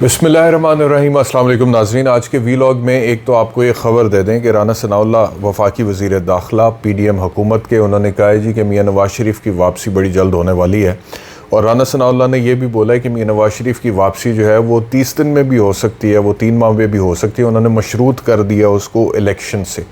बिस्मिल्लाहिर्रहमानिर्रहीम। अस्सलाम वालेकुम नाज़रीन। आज के वीलॉग में एक तो आपको ये ख़बर दे दें कि राना सनाउल्लाह वफाकी वज़ीर दाखिला PDM हुकूमत के, उन्होंने कहा है जी कि मियाँ नवाज़ शरीफ की वापसी बड़ी जल्द होने वाली है। और राना सनाउल्लाह ने यह भी बोला है कि मियाँ नवाज़ शरीफ की वापसी जो है वो 30 दिन में भी हो सकती है, वो 3 माह में भी हो सकती है। उन्होंने मशरूत कर दिया उसको इलेक्शन से।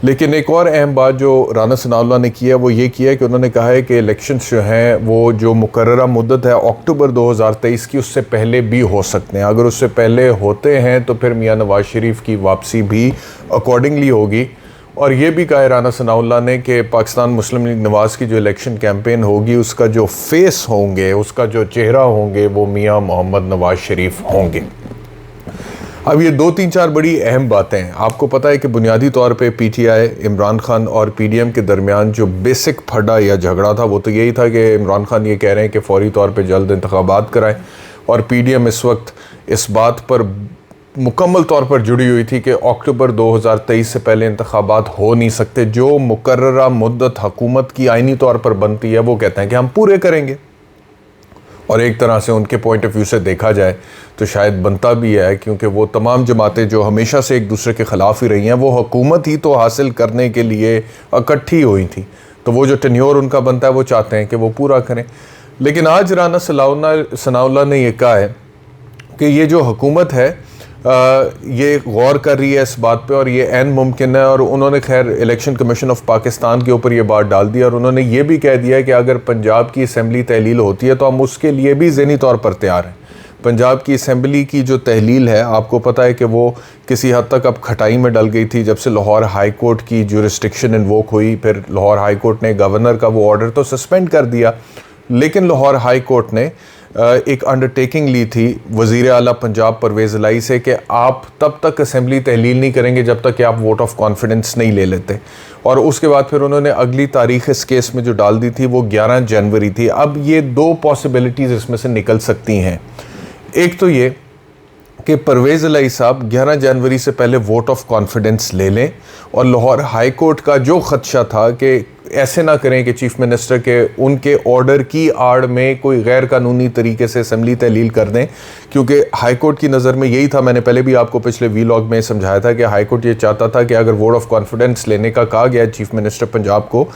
लेकिन एक और अहम बात जो राना सनाउल्लाह ने किया वो ये किया कि उन्होंने कहा है कि इलेक्शंस जो हैं वो जो मुकर्ररा मुद्दत है अक्टूबर 2023 की, उससे पहले भी हो सकते हैं। अगर उससे पहले होते हैं तो फिर मियाँ नवाज़ शरीफ की वापसी भी अकॉर्डिंगली होगी। और ये भी कहा है राना सनाउल्लाह ने कि पाकिस्तान मुस्लिम लीग नवाज़ की जो इलेक्शन कैंपेन होगी उसका जो फेस होंगे, उसका जो चेहरा होंगे, वो मियाँ मोहम्मद नवाज़ शरीफ होंगे। अब ये 2-3-4 बड़ी अहम बातें हैं। आपको पता है कि बुनियादी तौर पे PTI, इमरान खान और PDM के दरमियान जो बेसिक फड़ा या झगड़ा था वो तो यही था कि इमरान खान ये कह रहे हैं कि फ़ौरी तौर पे जल्द इंतखाबात कराएं, और PDM इस वक्त इस बात पर मुकम्मल तौर पर जुड़ी हुई थी कि अक्टूबर 2023 से पहले इंतखाबात हो नहीं सकते। जो मुकर्ररा मुद्दत हुकूमत की आइनी तौर पर बनती है वो कहते हैं कि हम पूरे करेंगे। और एक तरह से उनके पॉइंट ऑफ व्यू से देखा जाए तो शायद बनता भी है, क्योंकि वो तमाम जमातें जो हमेशा से एक दूसरे के ख़िलाफ़ ही रही हैं वो हुकूमत ही तो हासिल करने के लिए इकट्ठी हुई थी। तो वो जो टेन्योर उनका बनता है वो चाहते हैं कि वो पूरा करें। लेकिन आज राना सनाउल्लाह ने यह कहा है कि ये जो हुकूमत है ये गौर कर रही है इस बात पे और ये ऐन मुमकिन है। और उन्होंने खैर इलेक्शन कमीशन ऑफ पाकिस्तान के ऊपर ये बात डाल दी और उन्होंने ये भी कह दिया है कि अगर पंजाब की असम्बली तहलील होती है तो हम उसके लिए भी ज़हनी तौर पर तैयार हैं। पंजाब की असम्बली की जो तहलील है, आपको पता है कि वो किसी हद तक अब खटाई में डल गई थी जब से लाहौर हाई कोर्ट की जुरिस्डिक्शन इन्वोक हुई। फिर लाहौर हाई कोर्ट ने गवर्नर का वो ऑर्डर तो सस्पेंड कर दिया, लेकिन लाहौर हाई कोर्ट ने एक अंडरटेकिंग ली थी वज़ीर आला पंजाब परवेज़ इलाही से कि आप तब तक असेंबली तहलील नहीं करेंगे जब तक कि आप वोट ऑफ कॉन्फिडेंस नहीं ले लेते। और उसके बाद फिर उन्होंने अगली तारीख इस केस में जो डाल दी थी वो 11 जनवरी थी। अब ये 2 पॉसिबिलिटीज़ इसमें से निकल सकती हैं। एक तो ये कि परवेज़ इलाही साहब 11 जनवरी से पहले वोट ऑफ कॉन्फिडेंस ले लें और लाहौर हाई कोर्ट का जो ख़दशा था कि ऐसे ना करें कि चीफ़ मिनिस्टर के उनके ऑर्डर की आड़ में कोई गैर कानूनी तरीके से असम्बली तहलील कर दें, क्योंकि हाई कोर्ट की नज़र में यही था। मैंने पहले भी आपको पिछले वीलॉग में समझाया था कि हाई कोर्ट ये चाहता था कि अगर वोट ऑफ कॉन्फिडेंस लेने का कहा गया चीफ़ मिनिस्टर पंजाब को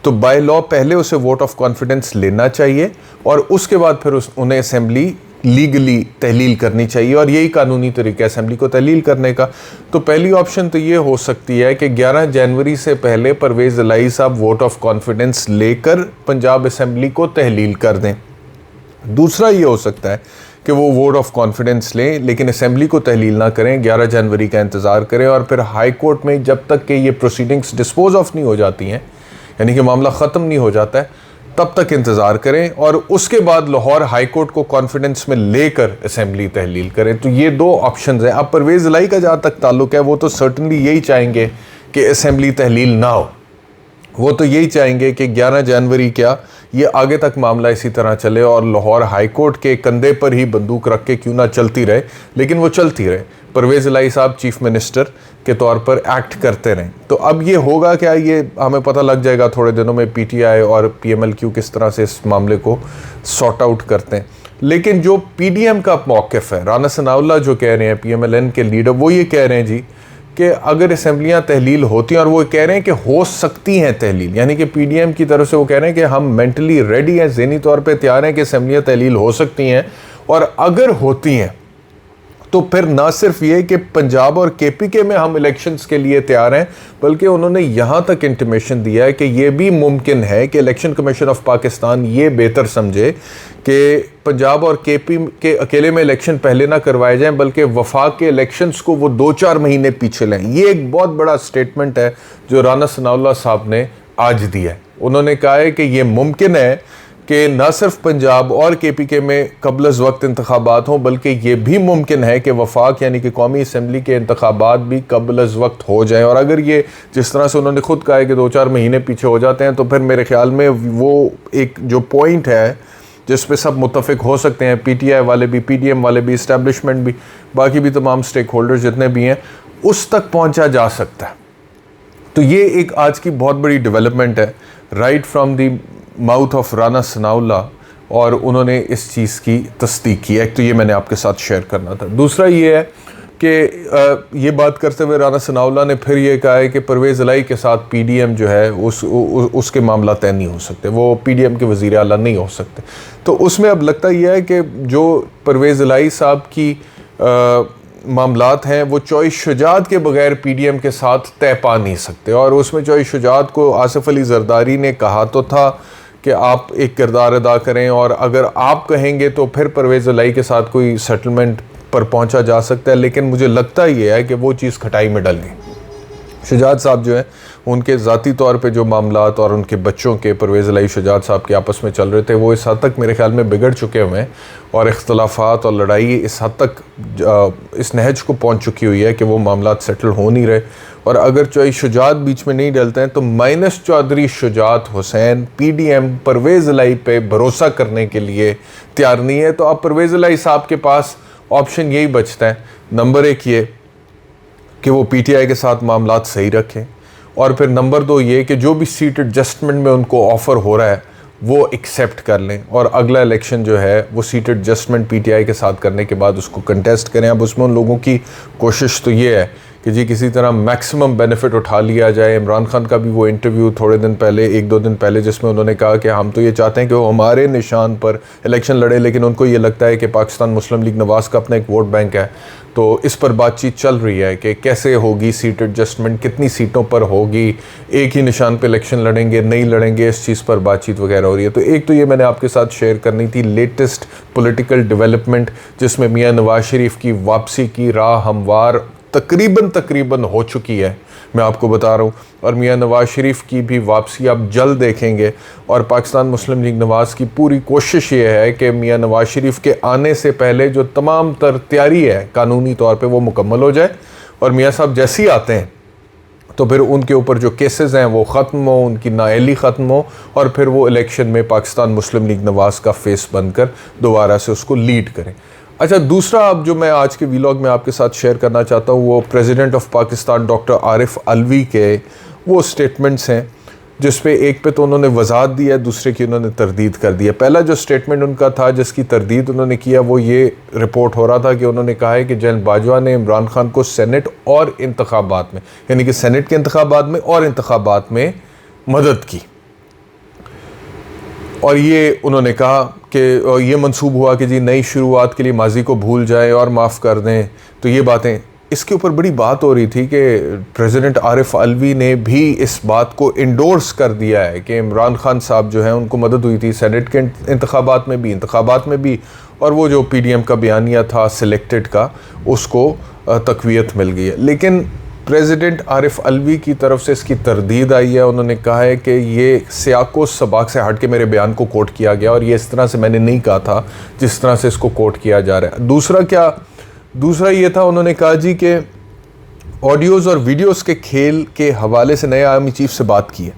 तो बाय लॉ पहले उसे वोट ऑफ कॉन्फिडेंस लेना चाहिए और उसके बाद फिर उन्हें असम्बली लीगली तहलील करनी चाहिए, और यही कानूनी तरीका है असम्बली को तहलील करने का। तो पहली ऑप्शन तो ये हो सकती है कि 11 जनवरी से पहले परवेज़ इलाही साहब वोट ऑफ कॉन्फिडेंस लेकर पंजाब असम्बली को तहलील कर दें। दूसरा ये हो सकता है कि वो वोट ऑफ कॉन्फिडेंस लें लेकिन असम्बली को तहलील ना करें, 11 जनवरी का इंतज़ार करें और फिर हाई कोर्ट में जब तक कि ये प्रोसीडिंग्स डिस्पोज ऑफ नहीं हो जाती हैं, यानी कि मामला ख़त्म नहीं हो जाता है, तब तक इंतज़ार करें और उसके बाद लाहौर हाई कोर्ट को कॉन्फिडेंस में लेकर असेंबली तहलील करें। तो ये 2 ऑप्शंस हैं। अब परवेज़ इलाही का जहाँ तक ताल्लुक़ है वो तो सर्टनली यही चाहेंगे कि असेंबली तहलील ना हो। वो तो यही चाहेंगे कि 11 जनवरी क्या ये आगे तक मामला इसी तरह चले और लाहौर हाई कोर्ट के कंधे पर ही बंदूक रख के क्यों ना चलती रहे, लेकिन वो चलती रहे। परवेज़ इलाही साहब चीफ़ मिनिस्टर के तौर पर एक्ट करते रहें। तो अब ये होगा क्या, ये हमें पता लग जाएगा थोड़े दिनों में PTI और PMLQ किस तरह से इस मामले को सॉर्ट आउट करते हैं। लेकिन जो PDM का मौक़िफ़ है, राना सनाउल्लाह जो कह रहे हैं PMLN के लीडर, वो ये कह रहे हैं जी कि अगर असम्बलियाँ तहलील होती हैं, और वो कह रहे हैं कि हो सकती हैं तहलील, यानी कि PDM की तरफ से वो कह रहे हैं कि हम मेंटली रेडी हैं, ज़हनी तौर पे तैयार हैं कि असम्बलियाँ तहलील हो सकती हैं, और अगर होती हैं तो फिर ना सिर्फ ये कि पंजाब और KPK में हम इलेक्शंस के लिए तैयार हैं, बल्कि उन्होंने यहाँ तक इंटीमेशन दिया है कि ये भी मुमकिन है कि इलेक्शन कमीशन ऑफ पाकिस्तान ये बेहतर समझे कि पंजाब और KP के अकेले में इलेक्शन पहले ना करवाए जाएं, बल्कि वफाक के इलेक्शंस को वो 2-4 महीने पीछे लें। ये एक बहुत बड़ा स्टेटमेंट है जो राना सनाउल्लाह साहब ने आज दिया है। उन्होंने कहा है कि ये मुमकिन है कि न सिर्फ पंजाब और KPK में कब्ल वक्त इंतखाबात हों, बल्कि ये भी मुमकिन है कि वफाक यानी कि कौमी असम्बली के इंतखाबात भी कब्ल वक्त हो जाएं। और अगर ये जिस तरह से उन्होंने खुद कहा है कि 2-4 महीने पीछे हो जाते हैं, तो फिर मेरे ख्याल में वो एक जो पॉइंट है जिस पे सब मुत्तफ़िक हो सकते हैं, PTI वाले भी, PDM वाले भी, इस्टेब्लिशमेंट भी, बाकी भी तमाम स्टेक होल्डर्स जितने भी हैं, उस तक पहुँचा जा सकता है। तो ये एक आज की बहुत बड़ी डेवलपमेंट है। Right from the mouth of Rana Sanaullah और उन्होंने इस चीज़ की तस्दीक की। एक तो ये मैंने आपके साथ शेयर करना था। दूसरा ये है कि ये बात करते हुए राना सनाउल्लाह ने फिर ये कहा है कि परवेज़ इलाही के साथ पीडीएम जो है उसके मामला तय नहीं हो सकते, वो पीडीएम के वज़ीर आला नहीं हो सकते। तो उसमें अब लगता यह है कि जो परवेज़ इलाही साहब की मामलात हैं वो चॉइस शुजात के बगैर पीडीएम के साथ तय पा नहीं सकते। और उसमें चॉइस शुजात को आसिफ अली जरदारी ने कहा तो था कि आप एक किरदार अदा करें, और अगर आप कहेंगे तो फिर परवेज़ इलाही के साथ कोई सेटलमेंट पर पहुंचा जा सकता है। लेकिन मुझे लगता ये है कि वो चीज़ खटाई में डल गई। शुजात साहब जो है उनके ज़ाती तौर पे जो मामलात और उनके बच्चों के परवेज़ इलाही शुजात साहब के आपस में चल रहे थे वो इस हद तक मेरे ख्याल में बिगड़ चुके हुए हैं, और इख्तलाफात और लड़ाई इस हद तक इस नहज को पहुंच चुकी हुई है कि वो मामलात सेटल हो नहीं रहे। और अगर चौधरी शुजात बीच में नहीं डलते हैं तो माइनस चौधरी शुजात हुसैन पीडीएम परवेज़ इलाही पे भरोसा करने के लिए तैयार नहीं है। तो अब परवेज़ इलाही साहब के पास ऑप्शन यही बचता है, नंबर 1 ये कि वो पीटीआई के साथ मामलात सही रखें, और फिर नंबर 2 ये कि जो भी सीट एडजस्टमेंट में उनको ऑफ़र हो रहा है वो एक्सेप्ट कर लें, और अगला इलेक्शन जो है वो सीट एडजस्टमेंट पीटीआई के साथ करने के बाद उसको कंटेस्ट करें। अब उसमें उन लोगों की कोशिश तो ये है कि जी किसी तरह मैक्सिमम बेनिफिट उठा लिया जाए। इमरान खान का भी वो इंटरव्यू थोड़े दिन पहले, 1-2 दिन पहले, जिसमें उन्होंने कहा कि हम तो ये चाहते हैं कि वो हमारे निशान पर इलेक्शन लड़े, लेकिन उनको ये लगता है कि पाकिस्तान मुस्लिम लीग नवाज़ का अपना एक वोट बैंक है। तो इस पर बातचीत चल रही है कि कैसे होगी सीट एडजस्टमेंट, कितनी सीटों पर होगी, एक ही निशान पर इलेक्शन लड़ेंगे नहीं लड़ेंगे, इस चीज़ पर बातचीत वगैरह हो रही है। तो एक तो ये मैंने आपके साथ शेयर करनी थी लेटेस्ट पॉलिटिकल डेवलपमेंट, जिसमें मियां नवाज शरीफ की वापसी की राह हमवार तकरीबन हो चुकी है, मैं आपको बता रहा हूँ। और मियां नवाज शरीफ की भी वापसी आप जल्द देखेंगे, और पाकिस्तान मुस्लिम लीग नवाज़ की पूरी कोशिश ये है कि मियां नवाज शरीफ के आने से पहले जो तमाम तर तैयारी है कानूनी तौर पे वो मुकम्मल हो जाए, और मियां साहब जैसे ही आते हैं तो फिर उनके ऊपर जो केसेस हैं वो ख़त्म हो, उनकी नाअहली ख़त्म हो, और फिर वो इलेक्शन में पाकिस्तान मुस्लिम लीग नवाज़ का फेस बनकर दोबारा से उसको लीड करें। अच्छा, दूसरा अब जो मैं आज के वीलॉग में आपके साथ शेयर करना चाहता हूँ वो president of Pakistan doctor Arif Alvi के वो स्टेटमेंट्स हैं, जिस पे एक पे तो उन्होंने वजाहत दी है, दूसरे की उन्होंने तरदीद कर दी है। पहला जो स्टेटमेंट उनका था जिसकी तरदीद उन्होंने किया वो ये रिपोर्ट हो रहा था कि उन्होंने कहा है कि जनरल बाजवा ने इमरान खान को सेनेट और इंतखाबात में, यानी कि सेनेट के इंतखाबात में और इंतखाबात में मदद की, और ये उन्होंने कहा कि ये मंसूब हुआ कि जी नई शुरुआत के लिए माजी को भूल जाएं और माफ़ कर दें। तो ये बातें, इसके ऊपर बड़ी बात हो रही थी कि प्रेसिडेंट आरिफ अलवी ने भी इस बात को इंडोर्स कर दिया है कि इमरान खान साहब जो हैं उनको मदद हुई थी सेनेट के इंतखाबात में भी, और वो जो पीडीएम का बयानिया था सिलेक्टेड का उसको तक़वियत मिल गई है। लेकिन प्रेसिडेंट आरिफ अलवी की तरफ से इसकी तरदीद आई है। उन्होंने कहा है कि ये सियाको सबाक से हट के मेरे बयान को कोट किया गया, और ये इस तरह से मैंने नहीं कहा था जिस तरह से इसको कोट किया जा रहा है। दूसरा ये था, उन्होंने कहा जी कि ऑडियोज़ और वीडियोज़ के खेल के हवाले से नए आर्मी चीफ से बात की है।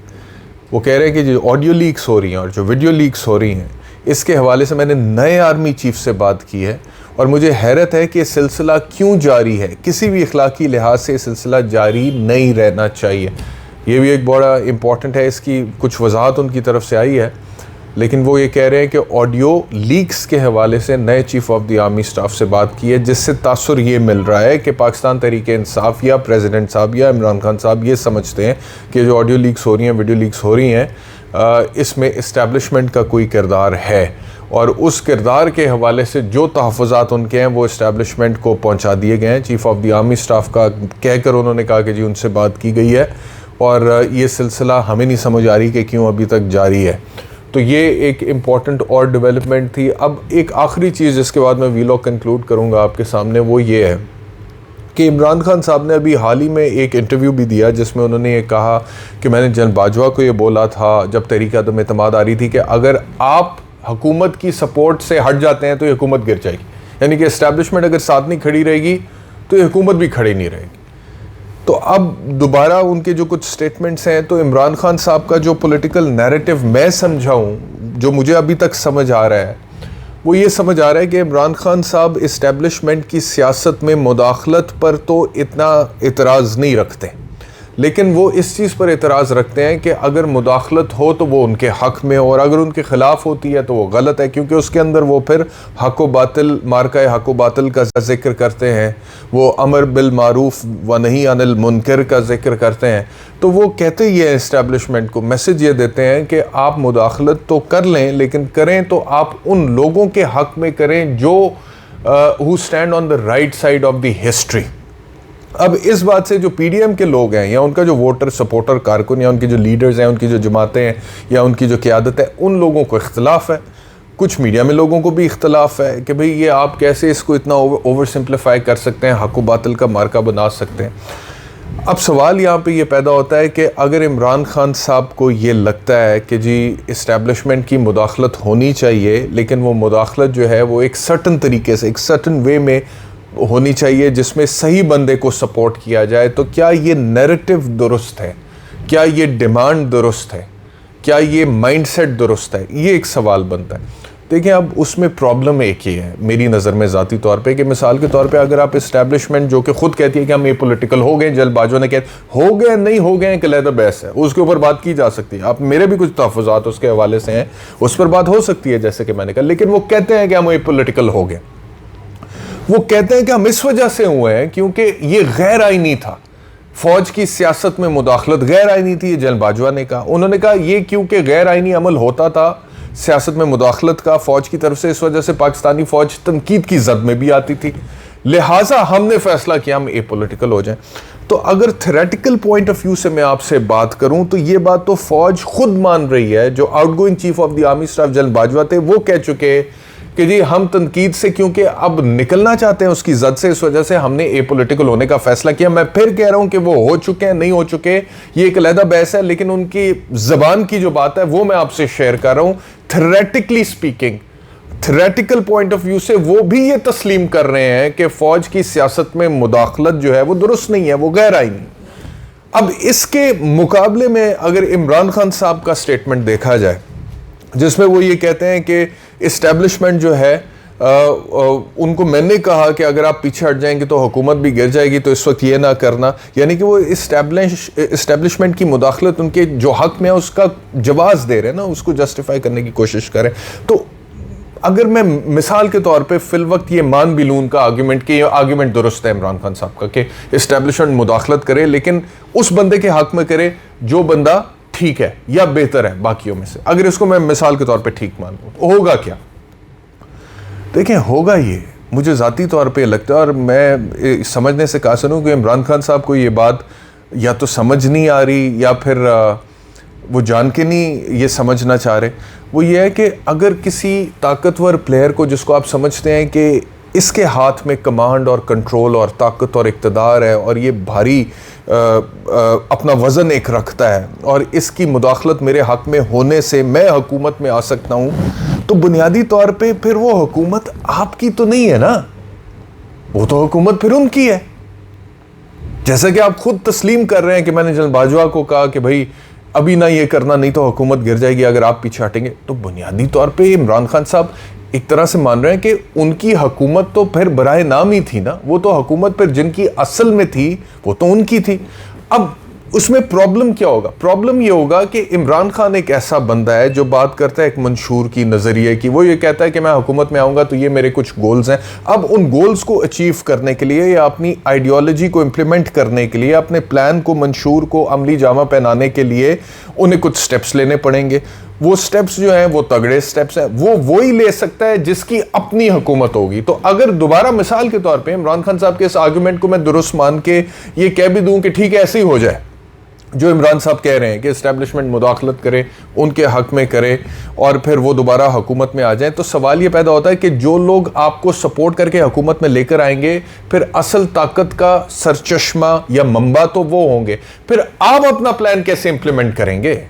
वो कह रहे हैं कि जो ऑडियो लीक्स हो रही हैं और जो वीडियो लीक्स हो रही हैं इसके हवाले से मैंने नए आर्मी चीफ से बात की है, और मुझे हैरत है कि ये सिलसिला क्यों जारी है। किसी भी इखलाकी लिहाज से ये सिलसिला जारी नहीं रहना चाहिए। ये भी एक बड़ा इम्पॉर्टेंट है, इसकी कुछ वजाहत उनकी तरफ से आई है, लेकिन वो ये कह रहे हैं कि ऑडियो लीक्स के हवाले से नए chief of the army staff से बात की है, जिससे तासुर ये मिल रहा है कि पाकिस्तान तहरीक-ए-इंसाफ या प्रेसिडेंट साहब या इमरान खान साहब ये समझते हैं कि जो ऑडियो लीक्स हो रही हैं, वीडियो लीक्स हो रही हैं, इसमें इस्टेब्लिशमेंट का कोई किरदार है, और उस किरदार के हवाले से जो तहफ़्फ़ुज़ात उनके हैं वो इस्टेब्लिशमेंट को पहुंचा दिए गए हैं। Chief of the army staff का कहकर उन्होंने कहा कि जी उनसे बात की गई है, और ये सिलसिला हमें नहीं समझ आ रही कि क्यों अभी तक जारी है। तो ये एक इम्पॉर्टेंट और डेवलपमेंट थी। अब एक आखिरी चीज़ जिसके बाद मैं वीलॉग कंक्लूड करूँगा आपके सामने, वो ये है कि इमरान खान साहब ने अभी हाल ही में एक इंटरव्यू भी दिया जिसमें उन्होंने ये कहा कि मैंने जनरल बाजवा को ये बोला था जब तहरीक अदम एतमाद आ रही थी कि अगर आप हुकूमत की सपोर्ट से हट जाते हैं तो ये हुकूमत गिर जाएगी, यानी कि इस्टेब्लिशमेंट अगर साथ नहीं खड़ी रहेगी तो ये हुकूमत भी खड़ी नहीं रहेगी। तो अब दोबारा उनके जो कुछ स्टेटमेंट्स हैं, तो इमरान खान साहब का जो पॉलिटिकल नैरेटिव मैं समझाऊँ, जो मुझे अभी तक समझ आ रहा है, वो ये समझ आ रहा है कि इमरान खान साहब इस्टेब्लिशमेंट की सियासत में मुदाखलत पर तो इतना इतराज़ नहीं रखते, लेकिन वो इस चीज़ पर एतराज़ रखते हैं कि अगर मुदाखलत हो तो वो उनके हक़ में, और अगर उनके ख़िलाफ़ होती है तो वो गलत है, क्योंकि उसके अंदर वो फिर हक़ व बातिल, मार्का हक़ व बातिल का ज़िक्र करते हैं, वो अमर बिल मारूफ़ व नही अनिल मुनकर का ज़िक्र करते हैं। तो वो कहते ही है इस्टेब्लिशमेंट को, मैसेज ये देते हैं कि आप मुदाखलत तो कर लें, लेकिन करें तो आप उन लोगों के हक़ में करें जो who stand on the right side of the history. अब इस बात से जो पीडीएम के लोग हैं, या उनका जो वोटर सपोर्टर कारकुन, या उनके जो लीडर्स हैं, उनकी जो जमातें हैं, या उनकी जो क़यादत है, उन लोगों को इख्तलाफ है। कुछ मीडिया में लोगों को भी इख्तलाफ है कि भाई ये आप कैसे इसको इतना ओवर सिंप्लीफाई कर सकते हैं, हक़ व बातिल का मार्का बना सकते हैं। अब सवाल यहाँ पे ये पैदा होता है कि अगर इमरान खान साहब को ये लगता है कि जी इस्टेब्लिशमेंट की मुदाखलत होनी चाहिए, लेकिन वो मुदाखलत जो है वो एक सर्टन तरीके से, एक सर्टन वे में होनी चाहिए जिसमें सही बंदे को सपोर्ट किया जाए, तो क्या ये नैरेटिव दुरुस्त है? क्या ये डिमांड दुरुस्त है? क्या ये माइंडसेट दुरुस्त है? ये एक सवाल बनता है। देखिए, अब उसमें प्रॉब्लम एक ही है मेरी नज़र में ज़ाती तौर पे, कि मिसाल के तौर पे अगर आप इस्टेब्लिशमेंट जो कि ख़ुद कहती है कि हम ए पोलिटिकल हो गए, जल्दबाजों ने कहा हो गए, नहीं हो गए, एक अलग बहस है, उसके ऊपर बात की जा सकती है। आप मेरे भी कुछ तहफ़्फ़ुज़ात उसके हवाले से हैं, उस पर बात हो सकती है जैसे कि मैंने कहा, लेकिन वो कहते हैं कि हम ए पोलिटिकल हो गए। वो कहते हैं कि हम इस वजह से हुए हैं क्योंकि ये गैर आईनी था, फौज की सियासत में मुदाखलत गैर आईनी थी, ये जनरल बाजवा ने कहा। उन्होंने कहा ये क्योंकि गैर आईनी अमल होता था सियासत में मुदाखलत का फौज की तरफ से, इस वजह से पाकिस्तानी फौज तनकीद की जद में भी आती थी, लिहाजा हमने फैसला किया हम ए पोलिटिकल हो जाएं। तो अगर थ्योरेटिकल पॉइंट ऑफ व्यू से मैं आपसे बात करूं तो ये बात तो फौज खुद मान रही है। जो outgoing chief of the army staff general Bajwa थे, वो कह चुके कि जी हम तनकीद से क्योंकि अब निकलना चाहते हैं उसकी जद से, इस वजह से हमने ए पोलिटिकल होने का फैसला किया। मैं फिर कह रहा हूं कि वो हो चुके हैं, नहीं हो चुके, ये एक अलग बहस है, लेकिन उनकी जबान की जो बात है वो मैं आपसे शेयर कर रहा हूं। Theoretically speaking, theoretical point of view से वो भी ये तस्लीम कर रहे हैं कि फौज की सियासत में मुदाखलत जो है वो दुरुस्त नहीं है, वो गैर आईनी। अब इसके मुकाबले में अगर इमरान खान साहब का स्टेटमेंट देखा जाए, जिसमें वो ये कहते हैं कि इस्टेब्लिशमेंट जो है उनको मैंने कहा कि अगर आप पीछे हट जाएंगे तो हुकूमत भी गिर जाएगी, तो इस वक्त ये ना करना, यानी कि वो इस्टेब्लिशमेंट की मुदाखलत उनके जो हक में है उसका जवाज़ दे रहे हैं ना, उसको जस्टिफाई करने की कोशिश करें। तो अगर मैं मिसाल के तौर पे फिल वक्त ये मान भी लूँ उनका आर्ग्यूमेंट कि ये आर्ग्यूमेंट दुरुस्त है इमरान खान साहब का कि इस्टेब्लिशमेंट मुदाखलत करे, लेकिन उस बंदे के हक में करे जो बंदा ठीक है या बेहतर है बाकियों में से, अगर इसको मैं मिसाल के तौर पे ठीक मान लूँ, होगा क्या? देखें, होगा ये मुझे ज़ाती तौर पे लगता है, और मैं समझने से कासिर हूँ कि इमरान खान साहब को ये बात या तो समझ नहीं आ रही या फिर वो जान के नहीं ये समझना चाह रहे। वो ये है कि अगर किसी ताकतवर प्लेयर को, जिसको आप समझते हैं कि इसके हाथ में कमांड और कंट्रोल और ताकत और इक़्तिदार है और ये भारी अपना वज़न एक रखता है और इसकी मुदाखलत मेरे हक़ में होने से मैं हुकूमत में आ सकता हूँ, तो बुनियादी तौर पे फिर वो हुकूमत आपकी तो नहीं है ना, वो तो हुकूमत फिर उनकी है। जैसा कि आप खुद तस्लीम कर रहे हैं कि मैंने जनरल बाजवा को कहा कि भाई अभी ना ये करना, नहीं तो हुकूमत गिर जाएगी अगर आप पीछे हटेंगे। तो बुनियादी तौर पे इमरान खान साहब एक तरह से मान रहे हैं कि उनकी हुकूमत तो फिर बराए नाम ही थी ना, वो तो हुकूमत फिर जिनकी असल में थी वो तो उनकी थी। अब उसमें प्रॉब्लम क्या होगा? प्रॉब्लम ये होगा कि इमरान खान एक ऐसा बंदा है जो बात करता है एक मंशूर की, नज़रिए की। वो ये कहता है कि मैं हुकूमत में आऊँगा तो ये मेरे कुछ गोल्स हैं। अब उन गोल्स को अचीव करने के लिए या अपनी आइडियोलॉजी को इम्प्लीमेंट करने के लिए, अपने प्लान को, मंशूर को अमली जामा पहनाने के लिए उन्हें कुछ स्टेप्स लेने पड़ेंगे। वो स्टेप्स जो हैं वो तगड़े स्टेप्स हैं, वो ही ले सकता है जिसकी अपनी हुकूमत होगी। तो अगर दोबारा मिसाल के तौर पे इमरान खान साहब के इस आर्गूमेंट को मैं दुरुस्त मान के ये कह भी दूं कि ठीक है ऐसे ही हो जाए, जो इमरान साहब कह रहे हैं कि इस्टेब्लिशमेंट मुदाखलत करे, उनके हक में करे और फिर वो दोबारा हुकूमत में आ जाए, तो सवाल ये पैदा होता है कि जो लोग आपको सपोर्ट करके हुकूमत में लेकर आएंगे, फिर असल ताकत का सरचश्मा या मंबा तो वो होंगे। फिर आप अपना प्लान कैसे इंप्लीमेंट करेंगे?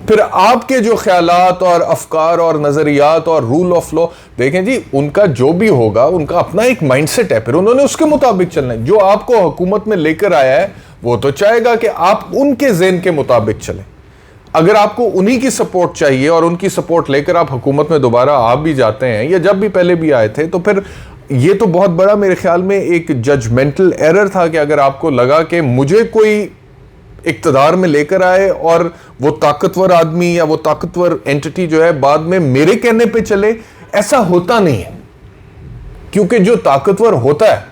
फिर आपके जो ख्यालात और अफकार और नज़रियात और रूल ऑफ लॉ, देखें जी उनका जो भी होगा उनका अपना एक माइंडसेट है, फिर उन्होंने उसके मुताबिक चलना है। जो आपको हुकूमत में लेकर आया है वो तो चाहेगा कि आप उनके ज़हन के मुताबिक चलें। अगर आपको उन्हीं की सपोर्ट चाहिए और उनकी सपोर्ट लेकर आप हुकूमत में दोबारा आ भी जाते हैं या जब भी पहले भी आए थे, तो फिर ये तो बहुत बड़ा मेरे ख्याल में एक जजमेंटल एरर था कि अगर आपको लगा कि मुझे कोई इक्तदार में लेकर आए और वो ताकतवर आदमी या वो ताकतवर एंटिटी जो है बाद में मेरे कहने पे चले, ऐसा होता नहीं है। क्योंकि जो ताकतवर होता है,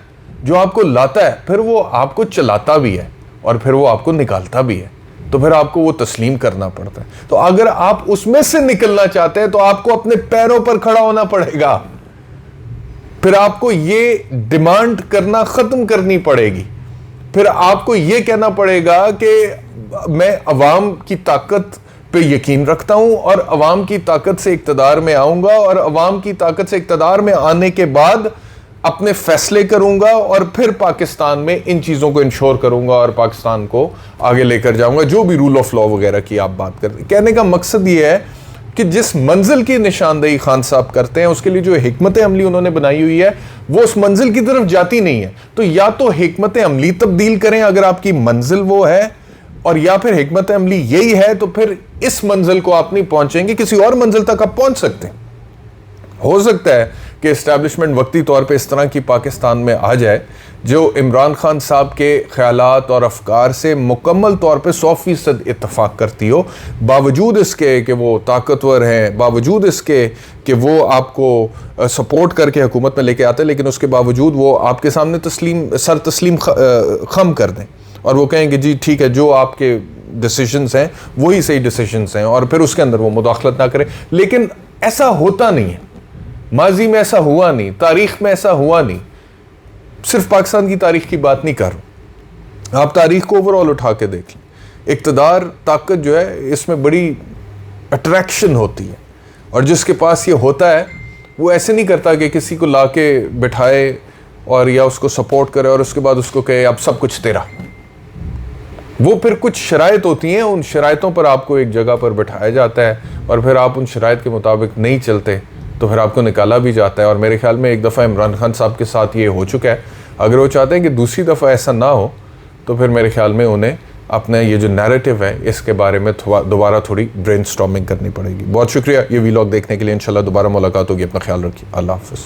जो आपको लाता है, फिर वो आपको चलाता भी है और फिर वो आपको निकालता भी है, तो फिर आपको वो तस्लीम करना पड़ता है। तो अगर आप उसमें से निकलना चाहते हैं तो आपको अपने पैरों पर खड़ा होना पड़ेगा। फिर आपको ये डिमांड करना खत्म करनी पड़ेगी। फिर आपको ये कहना पड़ेगा कि मैं अवाम की ताकत पे यकीन रखता हूं और अवाम की ताकत से इक्तदार में आऊंगा और अवाम की ताकत से इक्तदार में आने के बाद अपने फैसले करूंगा और फिर पाकिस्तान में इन चीज़ों को इंश्योर करूंगा और पाकिस्तान को आगे लेकर जाऊंगा, जो भी रूल ऑफ लॉ वगैरह की आप बात करते हैं। कहने का मकसद ये है कि जिस मंजिल की निशानदेही खान साहब करते हैं उसके लिए जो हिकमत अमली उन्होंने बनाई हुई है वो उस मंजिल की तरफ जाती नहीं है। तो या तो हिकमत अमली तब्दील करें अगर आपकी मंजिल वो है, और या फिर हिकमत अमली यही है तो फिर इस मंजिल को आप नहीं पहुंचेंगे, किसी और मंजिल तक आप पहुंच सकते हैं। हो सकता है कि इस्टेब्लिशमेंट वक्ती तौर पे इस तरह की पाकिस्तान में आ जाए जो इमरान खान साहब के ख्यालात और अफकार से मुकम्मल तौर पे 100% इत्तफाक करती हो, बावजूद इसके कि वो ताकतवर हैं, बावजूद इसके कि वो आपको सपोर्ट करके हुकूमत में लेके आते हैं, लेकिन उसके बावजूद वो आपके सामने सर तस्लीम खम कर दें और वो कहें कि जी ठीक है, जो आपके डिसीजंस हैं वही सही डिसीजंस हैं, और फिर उसके अंदर वो मुदाखलत ना करें। लेकिन ऐसा होता नहीं है, माजी में ऐसा हुआ नहीं, तारीख में ऐसा हुआ नहीं। सिर्फ पाकिस्तान की तारीख की बात नहीं कर रहा, आप तारीख को ओवरऑल उठा के देख लें। इक़्तिदार ताकत जो है इसमें बड़ी अट्रैक्शन होती है, और जिसके पास ये होता है वो ऐसे नहीं करता कि किसी को ला के बिठाए और या उसको सपोर्ट करे और उसके बाद उसको कहे अब सब कुछ तेरा। वो फिर कुछ शराइत होती हैं, उन शराइतों पर आपको एक जगह पर बिठाया जाता है और फिर आप उन शराइत के मुताबिक नहीं चलते तो फिर आपको निकाला भी जाता है। और मेरे ख्याल में एक दफ़ा इमरान खान साहब के साथ ये हो चुका है। अगर वो चाहते हैं कि दूसरी दफ़ा ऐसा ना हो तो फिर मेरे ख्याल में उन्हें अपने ये जो नैरेटिव है इसके बारे में दोबारा थोड़ी ब्रेनस्टॉर्मिंग करनी पड़ेगी। बहुत शुक्रिया ये वीलॉग देखने के लिए। इंशाल्लाह दोबारा मुलाकात होगी। अपना ख्याल रखिए। अल्लाह हाफ़िज़।